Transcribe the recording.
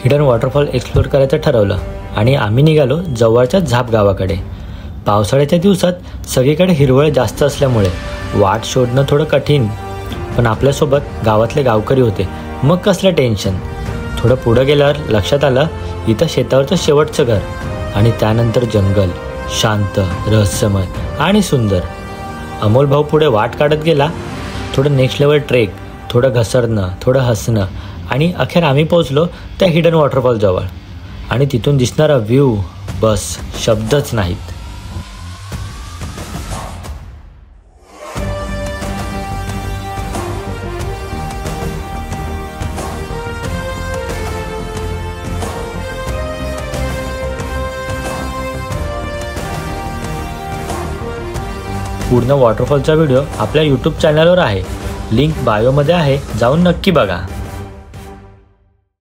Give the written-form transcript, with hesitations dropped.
Hidden waterfall explore करायचं ठरवलं आणि आम्ही निघालो जवळच्या झाप गावाकडे। पावसाळ्याच्या दिवसात सगळीकडे हिरवळ जास्त असल्यामुळे वाट शोधणं थोडं कठीण, पण आपल्यासोबत गावातले गावकरी होते, मग कसलं टेन्शन। थोडं पुढं गेल्यावर लक्षात आलं इथं शेतावरचं शेवटचं घर आणि त्यानंतर जंगल, शांत, रहस्यमय आणि सुंदर। अमोल भाऊ पुढे वाट काढत गेला, थोडं नेक्स्ट लेवल ट्रेक, थोडं घसरणं, थोडं हसणं आणि अखेर आम्ही पोहोचलो त्या हिडन वॉटरफॉल जवळ आणि तिथून दिसणारा व्ह्यू बस शब्दच नाहीत। पूर्ण वॉटरफॉलचा व्हिडिओ आपल्या यूट्यूब चॅनलवर आहे, लिंक बायोमध्ये आहे, जाऊन नक्की बघा।